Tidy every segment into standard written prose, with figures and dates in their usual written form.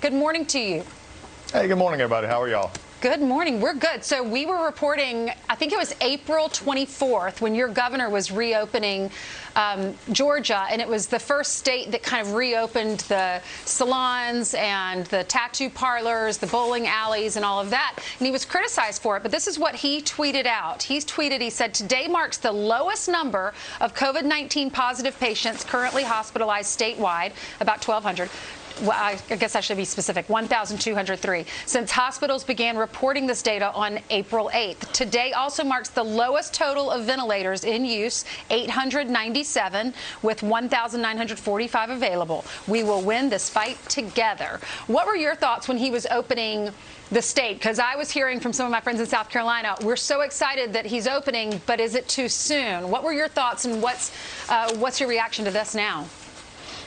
Good morning to you. Hey, good morning, everybody. How are y'all? Good morning. We're good. So we were reporting, I think it was April 24th, when your governor was reopening Georgia, and it was the first state that kind of reopened the salons and the tattoo parlors, the bowling alleys, and all of that. And he was criticized for it. But this is what he tweeted out. He said, "Today marks the lowest number of COVID-19 positive patients currently hospitalized statewide, about 1,200. Well, I guess I should be specific, 1,203, since hospitals began reporting this data on April 8th. Today also marks the lowest total of ventilators in use, 897, with 1,945 available. We will win this fight together." What were your thoughts when he was opening the state? Because I was hearing from some of my friends in South Carolina, we're so excited that he's opening, but is it too soon? What were your thoughts, and what's your reaction to this now?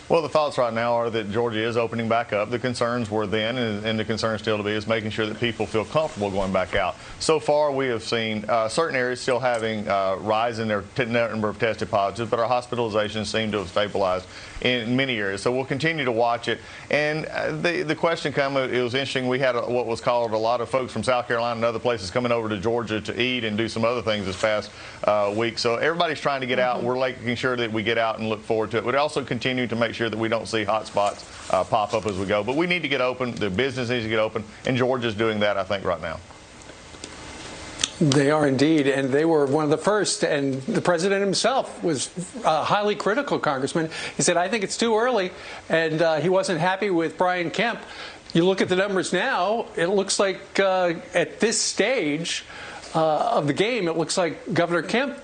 Well, the thoughts right now are that Georgia is opening back up. The concerns were then, and the concern still to be, is making sure that people feel comfortable going back out. So far, we have seen certain areas still having rise in their number of tested positives, but our hospitalizations seem to have stabilized in many areas. So we'll continue to watch it. And the question came, it was interesting, we had what was called a lot of folks from South Carolina and other places coming over to Georgia to eat and do some other things this past week. So everybody's trying to get out. We're making sure that we get out and look forward to it. But also continue to make sure that we don't see hot spots pop up as we go. But we need to get open. The business needs to get open. And Georgia's doing that, I think, right now. They are indeed, and they were one of the first, and the president himself was highly critical, Congressman. He said, "I think it's too early," and he wasn't happy with Brian Kemp. You look at the numbers now, it looks like at this stage of the game, it looks like Governor Kemp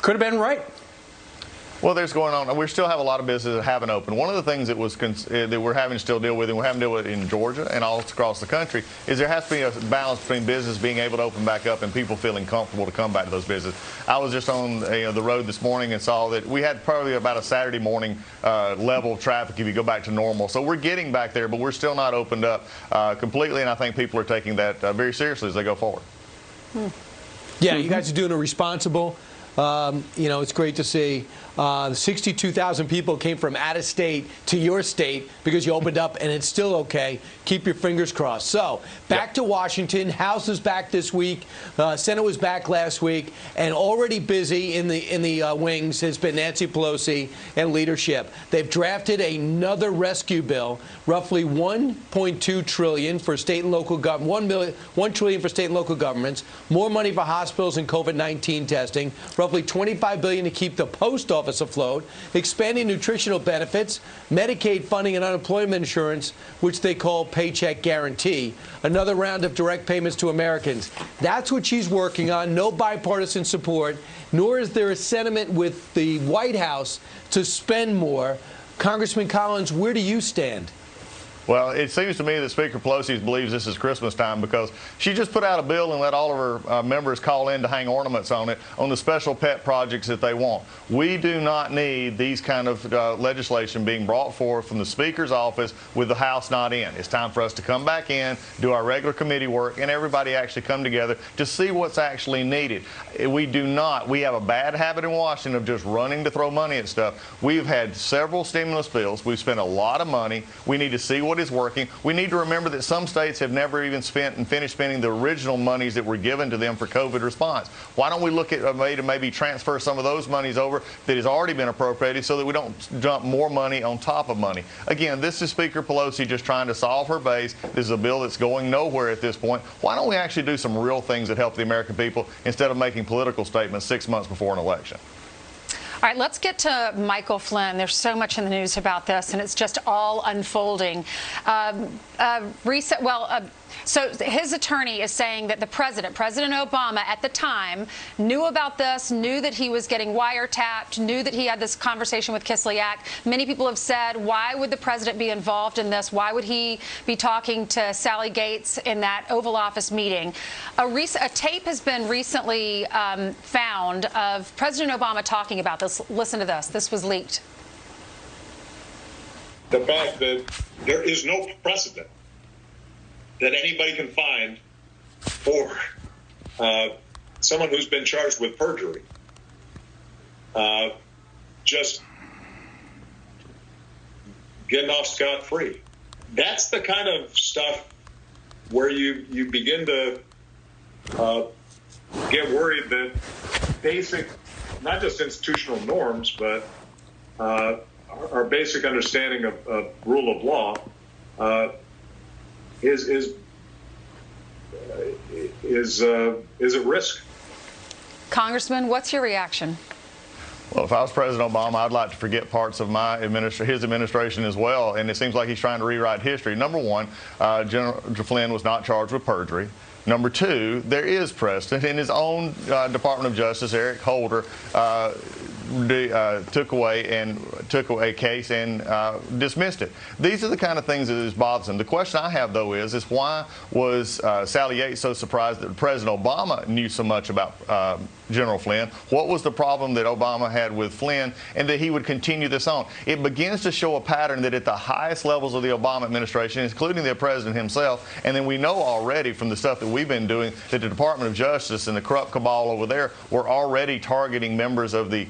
could have been right. Well, there's going on. We still have a lot of businesses that haven't opened. One of the things that we're having to still deal with, and we're having to deal with in Georgia and all across the country, is there has to be a balance between business being able to open back up and people feeling comfortable to come back to those businesses. I was just on the road this morning and saw that we had probably about a Saturday morning level of traffic if you go back to normal. So we're getting back there, but we're still not opened up completely, and I think people are taking that very seriously as they go forward. Yeah, you guys are doing it responsible. It's great to see 62,000 people came from out of state to your state because you opened up, and it's still okay. Keep your fingers crossed. So back to Washington. House is back this week. Senate was back last week, and already busy in the wings has been Nancy Pelosi and leadership. They've drafted another rescue bill, roughly $1.2 trillion for state and local government, $1 trillion for state and local governments, more money for hospitals and COVID-19 testing, roughly $25 billion to keep the post office afloat, expanding nutritional benefits, Medicaid funding and unemployment insurance, which they call Paycheck Guarantee, another round of direct payments to Americans. That's what she's working on. No bipartisan support, nor is there a sentiment with the White House to spend more. Congressman Collins, where do you stand? Well, it seems to me that Speaker Pelosi believes this is Christmas time because she just put out a bill and let all of her members call in to hang ornaments on it on the special pet projects that they want. We do not need these kind of legislation being brought forth from the Speaker's office with the House not in. It's time for us to come back in, do our regular committee work, and everybody actually come together to see what's actually needed. We have a bad habit in Washington of just running to throw money at stuff. We've had several stimulus bills. We've spent a lot of money. We need to see what is working. We need to remember that some states have never even spent and finished spending the original monies that were given to them for COVID response. Why don't we look at a way to maybe transfer some of those monies over that has already been appropriated so that we don't dump more money on top of money? Again, this is Speaker Pelosi just trying to solve her base. This is a bill that's going nowhere at this point. Why don't we actually do some real things that help the American people instead of making political statements 6 months before an election? All right, let's get to Michael Flynn. There's so much in the news about this, and it's just all unfolding. So his attorney is saying that President Obama at the time knew about this, knew that he was getting wiretapped, knew that he had this conversation with Kislyak. Many people have said, why would the president be involved in this? Why would he be talking to Sally Gates in that Oval Office meeting? A tape has been recently found of President Obama talking about this. Listen to this. This was leaked. The fact that there is no precedent that anybody can find for someone who's been charged with perjury just getting off scot-free. that's the kind of stuff where you begin to get worried that basic, not just institutional norms, but our basic understanding of rule of law is at risk. Congressman, what's your reaction? Well, if I was President Obama, I'd like to forget parts of his administration as well, and it seems like he's trying to rewrite history. Number one, General Flynn was not charged with perjury. Number two, there is precedent. In his own Department of Justice, Eric Holder took away a case and dismissed it. These are the kind of things that is bothersome. The question I have, though, is why was Sally Yates so surprised that President Obama knew so much about General Flynn? What was the problem that Obama had with Flynn, and that he would continue this on? It begins to show a pattern that at the highest levels of the Obama administration, including the president himself, and then we know already from the stuff that we've been doing that the Department of Justice and the corrupt cabal over there were already targeting members of the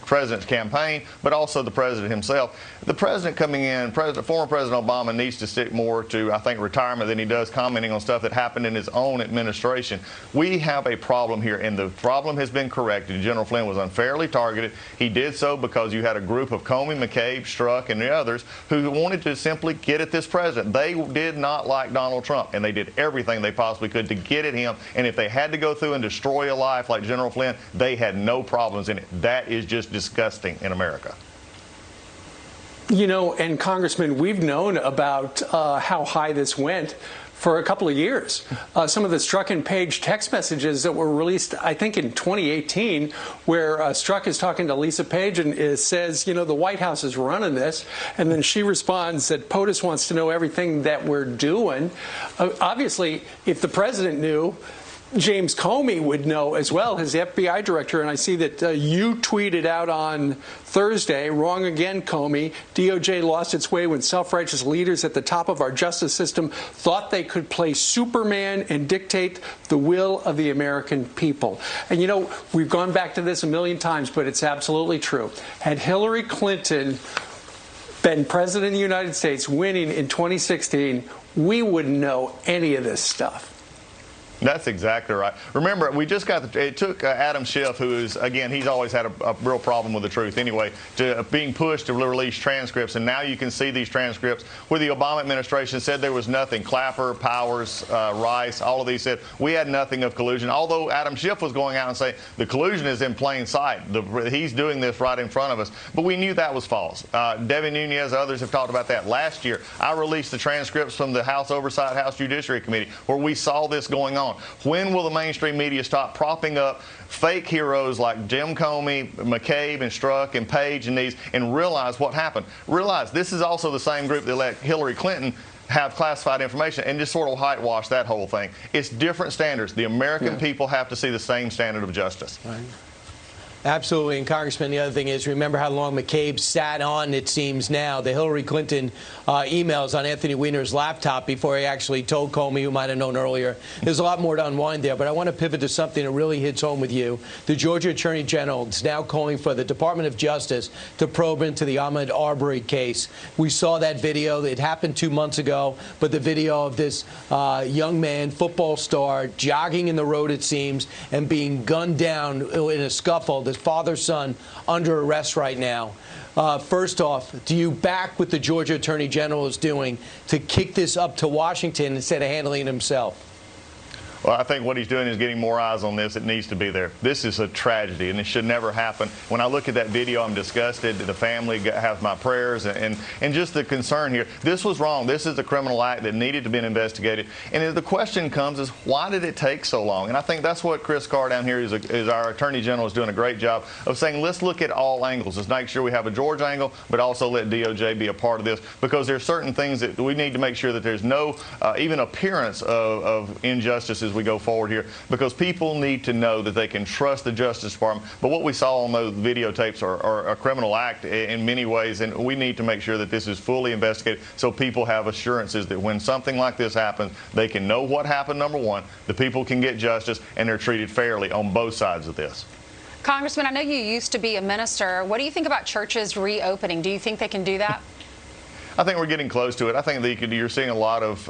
president's campaign, but also the president himself. The president coming in, former President Obama needs to stick more to, I think, retirement than he does commenting on stuff that happened in his own administration. We have a problem here, and the problem has been corrected. General Flynn was unfairly targeted. He did so because you had a group of Comey, McCabe, Strzok, and the others who wanted to simply get at this president. They did not like Donald Trump, and they did everything they possibly could to get at him. And if they had to go through and destroy a life like General Flynn, they had no problems in it. That is just disgusting in America. You know, and Congressman, we've known about how high this went for a couple of years. Some of the Strzok and Page text messages that were released, I think, in 2018, where Strzok is talking to Lisa Page and says, you know, the White House is running this. And then she responds that POTUS wants to know everything that we're doing. Obviously, if the president knew, James Comey would know as well, his FBI director. And I see that you tweeted out on Thursday, wrong again, Comey. DOJ lost its way when self-righteous leaders at the top of our justice system thought they could play Superman and dictate the will of the American people. And, you know, we've gone back to this a million times, but it's absolutely true. Had Hillary Clinton been president of the United States, winning in 2016, we wouldn't know any of this stuff. That's exactly right. Remember, we just got it took Adam Schiff, who is, again, he's always had a real problem with the truth anyway, to being pushed to release transcripts. And now you can see these transcripts where the Obama administration said there was nothing. Clapper, Powers, Rice, all of these said we had nothing of collusion. Although Adam Schiff was going out and saying the collusion is in plain sight. He's doing this right in front of us. But we knew that was false. Devin Nunes, others have talked about that. Last year, I released the transcripts from the House Oversight, House Judiciary Committee, where we saw this going on. When will the mainstream media stop propping up fake heroes like Jim Comey, McCabe, and Strzok, and Page, and these, and realize what happened? Realize this is also the same group that let Hillary Clinton have classified information and just sort of whitewash that whole thing. It's different standards. The American people have to see the same standard of justice. Right. Absolutely. And Congressman, the other thing is, remember how long McCabe sat on, it seems now, the Hillary Clinton emails on Anthony Weiner's laptop before he actually told Comey, who might have known earlier. There's a lot more to unwind there, but I want to pivot to something that really hits home with you. The Georgia Attorney General is now calling for the Department of Justice to probe into the Ahmaud Arbery case. We saw that video. It happened 2 months ago, but the video of this young man, football star, jogging in the road, it seems, and being gunned down in a scuffle. This father-son under arrest right now. First off, do you back what the Georgia Attorney General is doing to kick this up to Washington instead of handling it himself? Well, I think what he's doing is getting more eyes on this. It needs to be there. This is a tragedy, and it should never happen. When I look at that video, I'm disgusted. The family has my prayers, and just the concern here. This was wrong. This is a criminal act that needed to be investigated. And the question comes is, why did it take so long? And I think that's what Chris Carr down here is our Attorney General is doing a great job of saying, let's look at all angles. Let's make sure we have a Georgia angle, but also let DOJ be a part of this, because there's certain things that we need to make sure that there's no even appearance of injustice as we go forward here, because people need to know that they can trust the Justice Department. But what we saw on those videotapes are a criminal act in many ways, and we need to make sure that this is fully investigated so people have assurances that when something like this happens, they can know what happened, number one, the people can get justice, and they're treated fairly on both sides of this. Congressman, I know you used to be a minister. What do you think about churches reopening? Do you think they can do that? I think we're getting close to it. I think that you're seeing a lot of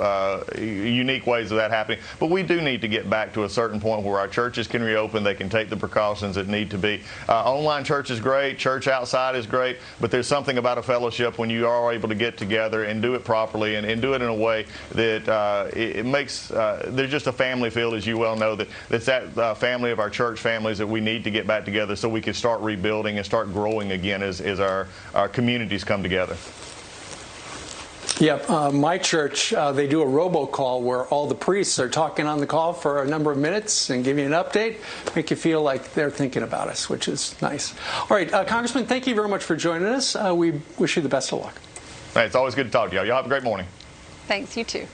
unique ways of that happening. But we do need to get back to a certain point where our churches can reopen. They can take the precautions that need to be. Online church is great. Church outside is great. But there's something about a fellowship when you are able to get together and do it properly and do it in a way that it makes there's just a family feel, as you well know, that's that family of our church families that we need to get back together so we can start rebuilding and start growing again as our communities come together. Yeah, my church, they do a robocall where all the priests are talking on the call for a number of minutes and give you an update, make you feel like they're thinking about us, which is nice. All right, Congressman, thank you very much for joining us. We wish you the best of luck. Hey, it's always good to talk to y'all. Y'all have a great morning. Thanks, you too.